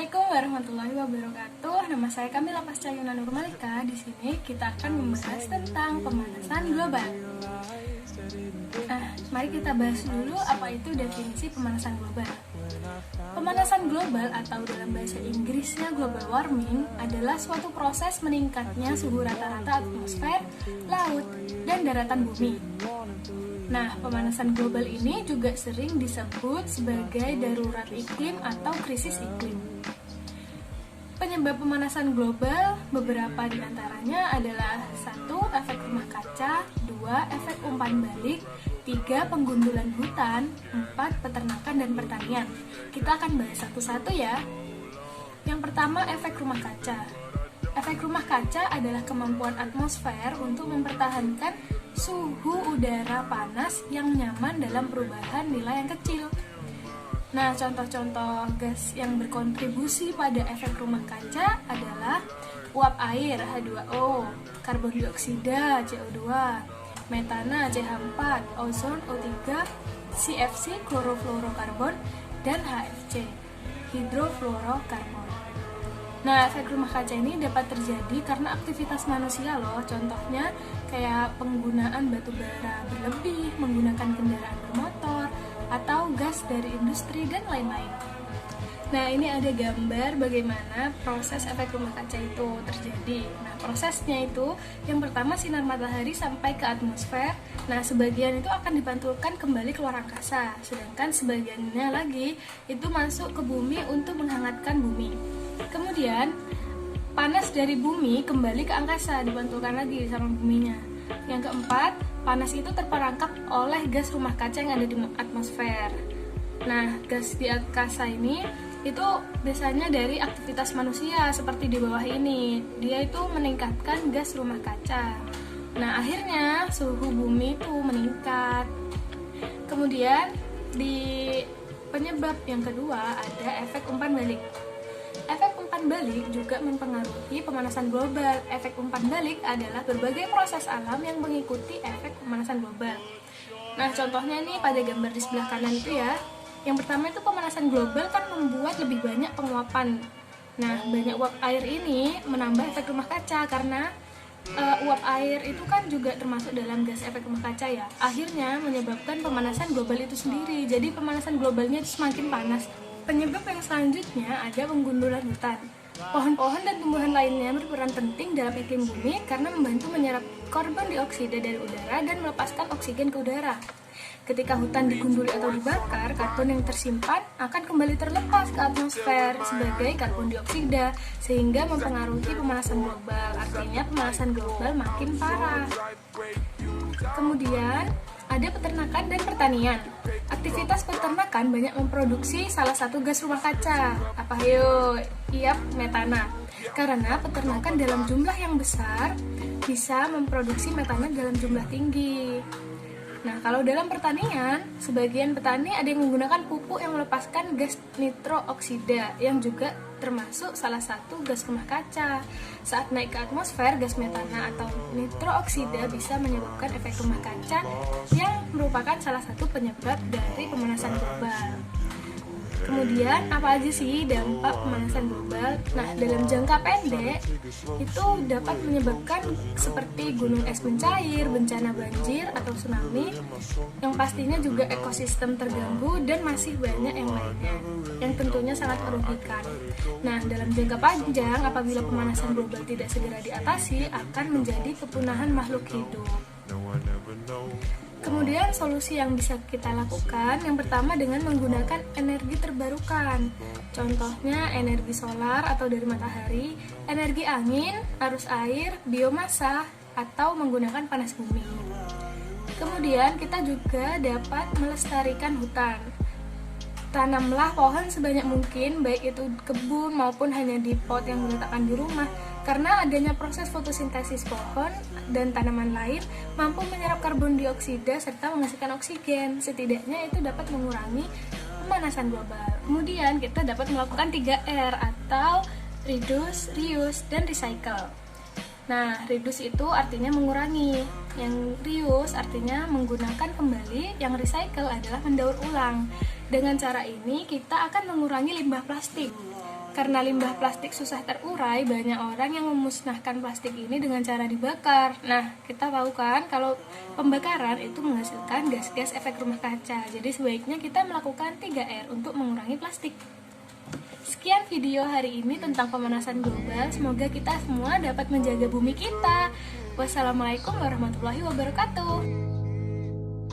Assalamualaikum warahmatullahi wabarakatuh. Nama saya Kamila Pascayuna Nurmalika. Di sini kita akan membahas tentang pemanasan global. Mari kita bahas dulu apa itu definisi pemanasan global. Pemanasan global atau dalam bahasa Inggrisnya global warming adalah suatu proses meningkatnya suhu rata-rata atmosfer, laut, dan daratan bumi. Nah, pemanasan global ini juga sering disebut sebagai darurat iklim atau krisis iklim. Penyebab pemanasan global beberapa di antaranya adalah 1. Efek rumah kaca, 2. Efek umpan balik, 3. Penggundulan hutan, 4. Peternakan dan pertanian. Kita akan bahas satu-satu ya. Yang pertama, efek rumah kaca. Efek rumah kaca adalah kemampuan atmosfer untuk mempertahankan suhu udara panas yang nyaman dalam perubahan nilai yang kecil. Nah, contoh-contoh gas yang berkontribusi pada efek rumah kaca adalah uap air H2O, karbon dioksida CO2, metana CH4, ozon O3, CFC klorofluorokarbon, dan HFC hidrofluorokarbon. Nah, efek rumah kaca ini dapat terjadi karena aktivitas manusia loh. Contohnya kayak penggunaan batu bara berlebih, menggunakan kendaraan bermotor, atau gas dari industri dan lain-lain. Nah, ini ada gambar bagaimana proses efek rumah kaca itu terjadi. Nah, prosesnya itu yang pertama sinar matahari sampai ke atmosfer. Nah, sebagian itu akan dipantulkan kembali ke luar angkasa, sedangkan sebagiannya lagi itu masuk ke bumi untuk menghangatkan bumi. Kemudian panas dari bumi kembali ke angkasa, dipantulkan lagi sama buminya. Yang keempat, panas itu terperangkap oleh gas rumah kaca yang ada di atmosfer. Nah, gas di angkasa ini itu biasanya dari aktivitas manusia seperti di bawah ini. Dia itu meningkatkan gas rumah kaca. Nah, akhirnya suhu bumi itu meningkat. Kemudian di penyebab yang kedua ada efek umpan balik. Efek umpan balik juga mempengaruhi pemanasan global. Efek umpan balik adalah berbagai proses alam yang mengikuti efek pemanasan global. Nah, contohnya nih pada gambar di sebelah kanan itu ya. Yang pertama itu pemanasan global kan membuat lebih banyak penguapan. Nah, banyak uap air ini menambah efek rumah kaca karena uap air itu kan juga termasuk dalam gas efek rumah kaca ya. Akhirnya menyebabkan pemanasan global itu sendiri. Jadi pemanasan globalnya itu semakin panas. Penyebab yang selanjutnya ada penggundulan hutan. Pohon-pohon dan tumbuhan lainnya berperan penting dalam iklim bumi karena membantu menyerap karbon dioksida dari udara dan melepaskan oksigen ke udara. Ketika hutan digunduli atau dibakar, karbon yang tersimpan akan kembali terlepas ke atmosfer sebagai karbon dioksida sehingga mempengaruhi pemanasan global. Artinya pemanasan global makin parah. Kemudian ada peternakan dan pertanian. Aktivitas peternakan banyak memproduksi salah satu gas rumah kaca. Apa yuk? Iya, metana. Karena peternakan dalam jumlah yang besar bisa memproduksi metana dalam jumlah tinggi. Nah, kalau dalam pertanian, sebagian petani ada yang menggunakan pupuk yang melepaskan gas nitro oksida yang juga termasuk salah satu gas rumah kaca. Saat naik ke atmosfer, gas metana atau nitro oksida bisa menyebabkan efek rumah kaca yang merupakan salah satu penyebab dari pemanasan global. Kemudian, apa aja sih dampak pemanasan global? Nah, dalam jangka pendek, itu dapat menyebabkan seperti gunung es mencair, bencana banjir atau tsunami, yang pastinya juga ekosistem terganggu dan masih banyak yang lainnya, yang tentunya sangat merugikan. Nah, dalam jangka panjang, apabila pemanasan global tidak segera diatasi, akan menjadi kepunahan makhluk hidup. Kemudian solusi yang bisa kita lakukan yang pertama dengan menggunakan energi terbarukan. Contohnya energi solar atau dari matahari, energi angin, arus air, biomasa, atau menggunakan panas bumi. Kemudian kita juga dapat melestarikan hutan. Tanamlah pohon sebanyak mungkin, baik itu kebun maupun hanya di pot yang diletakkan di rumah. Karena adanya proses fotosintesis pohon dan tanaman lain mampu menyerap karbon dioksida serta menghasilkan oksigen. Setidaknya itu dapat mengurangi pemanasan global. Kemudian kita dapat melakukan 3R atau reduce, reuse, dan recycle. Nah, reduce itu artinya mengurangi. Yang reuse artinya menggunakan kembali, yang recycle adalah mendaur ulang. Dengan cara ini kita akan mengurangi limbah plastik. Karena limbah plastik susah terurai, banyak orang yang memusnahkan plastik ini dengan cara dibakar. Nah, kita tahu kan kalau pembakaran itu menghasilkan gas-gas efek rumah kaca. Jadi sebaiknya kita melakukan 3R untuk mengurangi plastik. Sekian video hari ini tentang pemanasan global. Semoga kita semua dapat menjaga bumi kita. Wassalamualaikum warahmatullahi wabarakatuh.